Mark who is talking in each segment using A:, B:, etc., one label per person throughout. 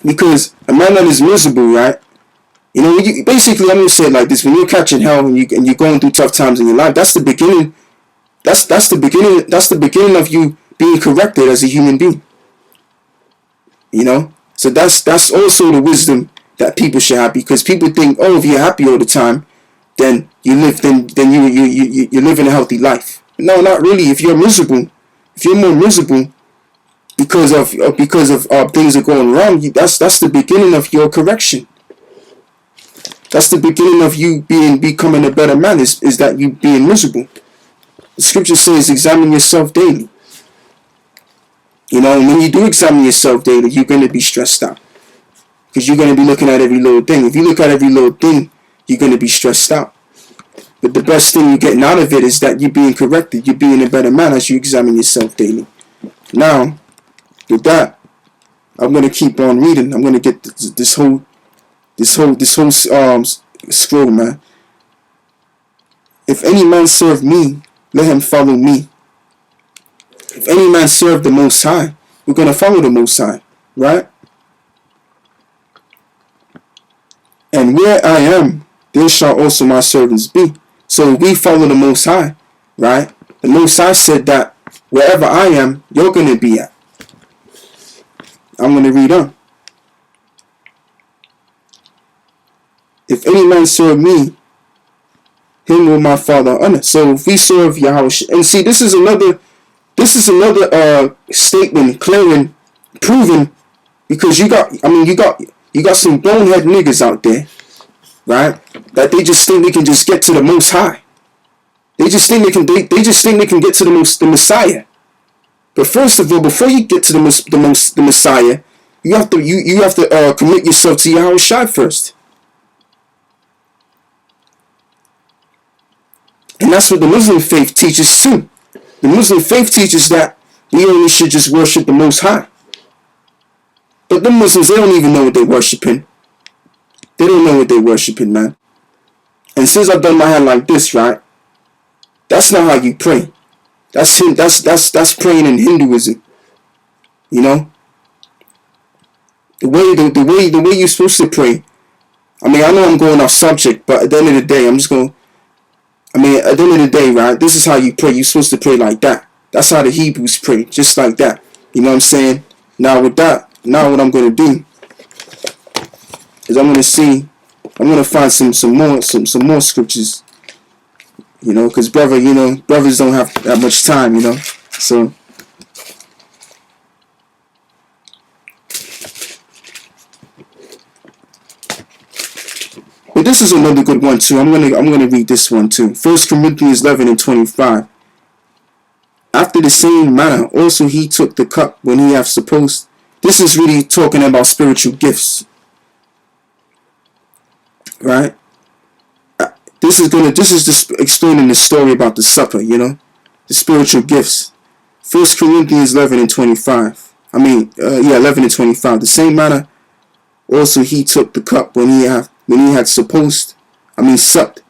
A: Because a man that is miserable, right? You know, basically, I'm gonna say it like this: when you're catching hell and you're going through tough times in your life, that's the beginning. That's the beginning. That's the beginning of you being corrected as a human being. You know, so that's also the wisdom that people should have, because people think, oh, if you're happy all the time, then you live, then you're living a healthy life. No, not really. If you're miserable, if you're more miserable because of things are going wrong, that's the beginning of your correction. That's the beginning of you becoming a better man. Is that you being miserable? The scripture says, examine yourself daily. You know, and when you do examine yourself daily, you're going to be stressed out. Because you're going to be looking at every little thing. If you look at every little thing, you're going to be stressed out. But the best thing you're getting out of it is that you're being corrected. You're being a better man as you examine yourself daily. Now, with that, I'm going to keep on reading. I'm going to get this whole scroll, man. If any man serve me, let him follow me. If any man serve the Most High, we're going to follow the Most High, right? And where I am, there shall also my servants be. So we follow the Most High, right? The Most High said that wherever I am, you're going to be at. I'm going to read on. If any man serve me, him will my Father honor. So if we serve Yahweh, and see, this is another statement, clearing, proving, because you got some bonehead niggas out there, right? That they just think they can just get to the Most High. They just think they can get to the Messiah. But first of all, before you get to the Messiah, you have to commit yourself to Yahweh Shai first. And that's what the Muslim faith teaches too. The Muslim faith teaches that we only should just worship the Most High. But the Muslims, they don't even know what they're worshiping. They don't know what they're worshiping, man. And since I've done my hand like this, right? That's not how you pray. That's praying in Hinduism. You know? The way you're supposed to pray. I mean, I know I'm going off subject, but at the end of the day, at the end of the day, right, this is how you pray. You're supposed to pray like that. That's how the Hebrews pray, just like that. You know what I'm saying? Now with that, now what I'm going to do is I'm going to find some more scriptures. You know, because brothers don't have that much time, you know. So but this is another good one too. I'm gonna read this one too. 1 Corinthians 11:25. After the same manner, also he took the cup when he hath supposed. This is really talking about spiritual gifts, right? This is just explaining the story about the supper, you know, the spiritual gifts. 1 Corinthians 11:25. 11:25. The same manner, also he took the cup when he had supped,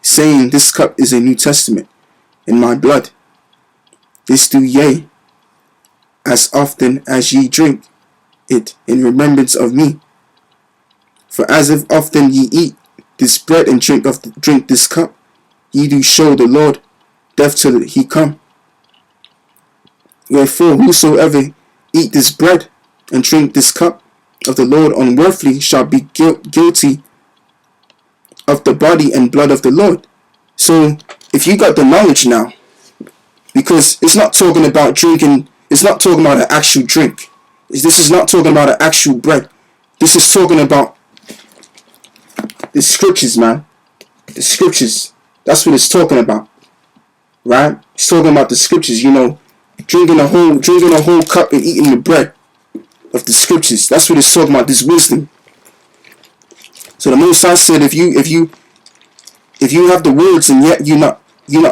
A: saying, this cup is a New Testament in my blood. This do ye, as often as ye drink it in remembrance of me. For as if often ye eat this bread and drink this cup, ye do show the Lord death till he come. Wherefore whosoever eat this bread and drink this cup of the Lord unworthily shall be guilty of the body and blood of the Lord. So if you got the knowledge now, because it's not talking about drinking, it's not talking about an actual drink. This is not talking about an actual bread. This is talking about the scriptures, man. The scriptures. That's what it's talking about, right? It's talking about the scriptures. You know, drinking a whole cup and eating the bread of the scriptures. That's what it's talking about. This wisdom. So the Most High said, if you have the words and yet you're not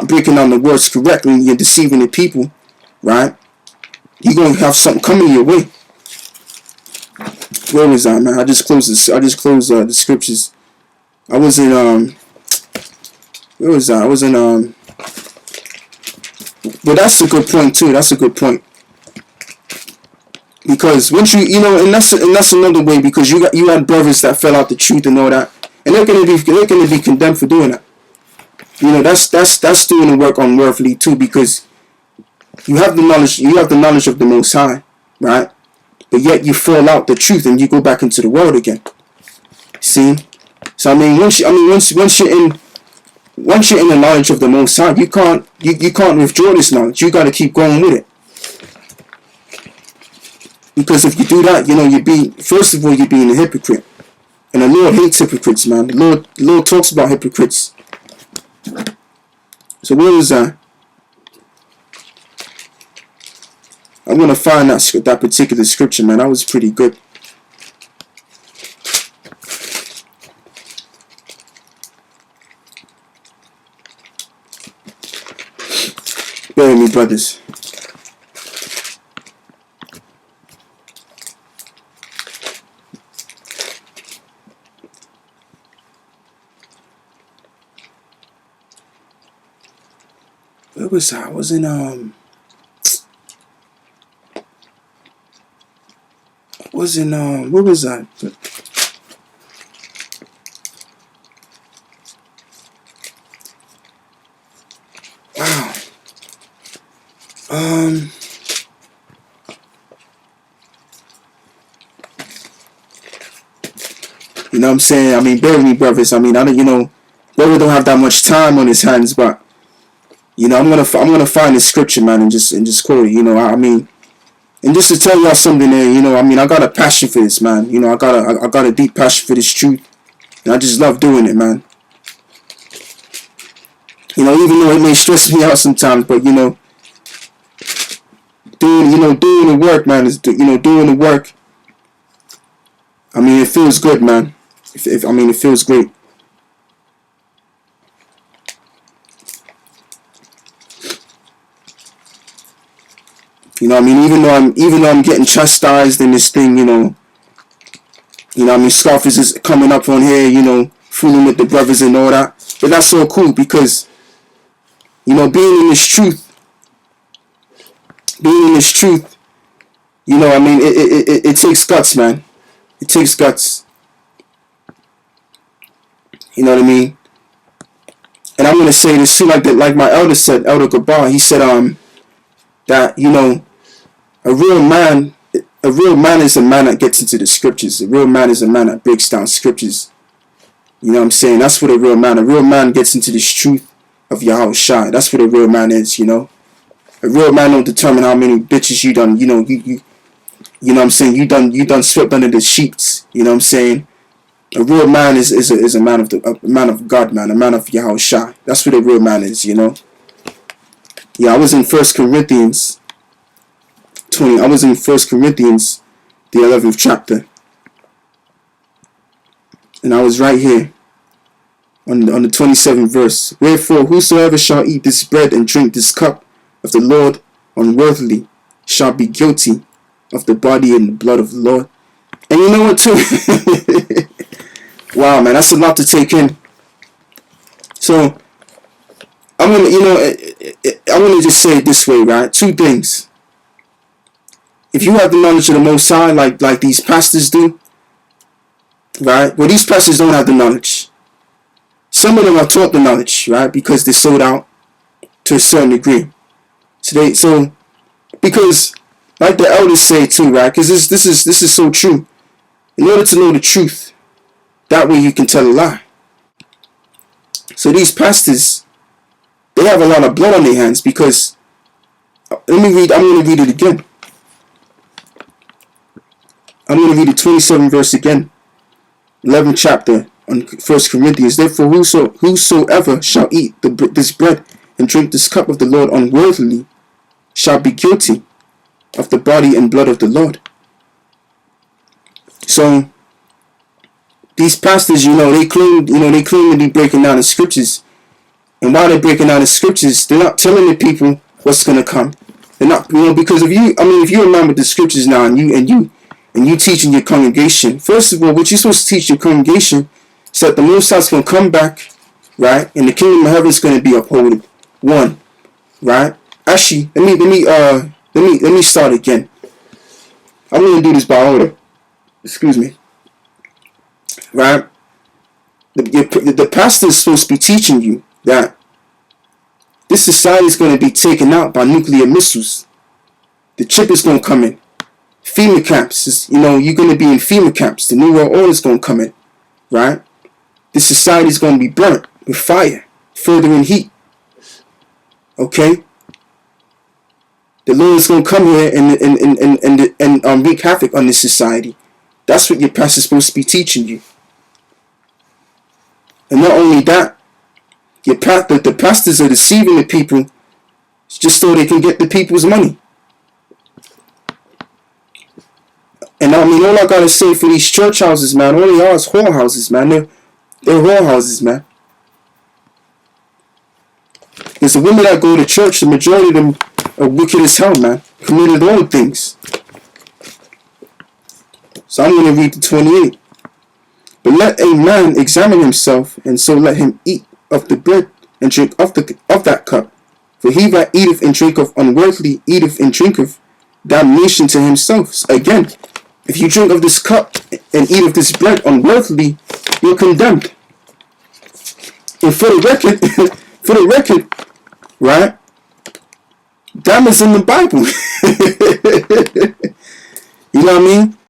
A: breaking down the words correctly and you're deceiving the people, right? You're gonna have something coming your way. Where was I, man? I just closed the scriptures. I was in where was I? I was in but that's a good point too. That's a good point. Because once and that's another way, because you had brothers that fell out the truth and all that, and they're gonna be condemned for doing that. That's doing the work unworthily too, because you have the knowledge of the Most High, right? But yet you fall out the truth and you go back into the world again. See? So once you're in the knowledge of the Most High, you can't withdraw this knowledge. You got to keep going with it. Because if you do that, first of all, you're being a hypocrite. And the Lord hates hypocrites, man. The Lord talks about hypocrites. So where was that? I'm going to find that particular scripture, man. That was pretty good. Bear with me, brothers. Where was I? I was in where was I? Wow. You know what I'm saying? Bear with me, brothers. I don't, brother don't have that much time on his hands, but I'm gonna find the scripture, man, and just quote it. And just to tell y'all something there, I got a passion for this, man. I got a deep passion for this truth, and I just love doing it, man. Even though it may stress me out sometimes, but doing the work, man, is doing the work. It feels good, man. It feels great. Even though I'm getting chastised in this thing, scoffers is coming up on here, fooling with the brothers and all that. But that's so cool, because, being in this truth, it takes guts, man. It takes guts. You know what I mean? And I'm gonna say this too, like my elder said, Elder Gabar, he said, that, a real man is a man that gets into the scriptures. A real man is a man that breaks down scriptures. You know what I'm saying? That's what a real man gets into this truth of Yahweh Shai. That's what a real man is, A real man don't determine how many bitches you done, you know what I'm saying? You done swept under the sheets. You know what I'm saying? A real man is a man of God, man, a man of Yahweh Shai. That's what a real man is, Yeah, I was in 1 Corinthians 20. I was in 1 Corinthians, the 11th chapter. And I was right here on the 27th verse. Wherefore, whosoever shall eat this bread and drink this cup of the Lord unworthily shall be guilty of the body and the blood of the Lord. And you know what, too? Wow, man, that's a lot to take in. So, I'm gonna just say it this way, right? Two things. If you have the knowledge of the Most High, like these pastors do, right? Well, these pastors don't have the knowledge. Some of them are taught the knowledge, right? Because they sold out to a certain degree. So because, like the elders say too, right? Because this is so true. In order to know the truth, that way you can tell a lie. So these pastors, they have a lot of blood on their hands, because I'm going to read it again. I'm going to read the 27th verse again. 11th chapter on 1 Corinthians. Therefore, whosoever shall eat this bread and drink this cup of the Lord unworthily shall be guilty of the body and blood of the Lord. So, these pastors, they claim to be breaking down the scriptures. And while they're breaking down the scriptures, they're not telling the people what's going to come. They're not, because if you remember the scriptures now, and you teach in your congregation, first of all, what you're supposed to teach your congregation is that the Most High is going to come back, right? And the kingdom of heaven is going to be upheld. One, right? Actually, let me start again. I'm going to do this by order. Excuse me. Right? The pastor is supposed to be teaching you that this society is going to be taken out by nuclear missiles. The chip is going to come in. FEMA camps, you're going to be in FEMA camps. The New World Order is going to come in. Right? This society is going to be burnt with fire, further in heat. Okay? The Lord is going to come here and wreak havoc on this society. That's what your pastor is supposed to be teaching you. And not only that, the pastors are deceiving the people just so they can get the people's money. And I mean, all I gotta say for these church houses, man, all they are is whorehouses, man. They're whorehouses, man. Because the women that go to church, the majority of them are wicked as hell, man. Committed all things. So I'm going to read the 28. But let a man examine himself, and so let him eat of the bread and drink of that cup. For he that eateth and drinketh unworthily eateth and drinketh damnation to himself. So again, if you drink of this cup and eat of this bread unworthily, you're condemned. And for the record, right? That is in the Bible. You know what I mean?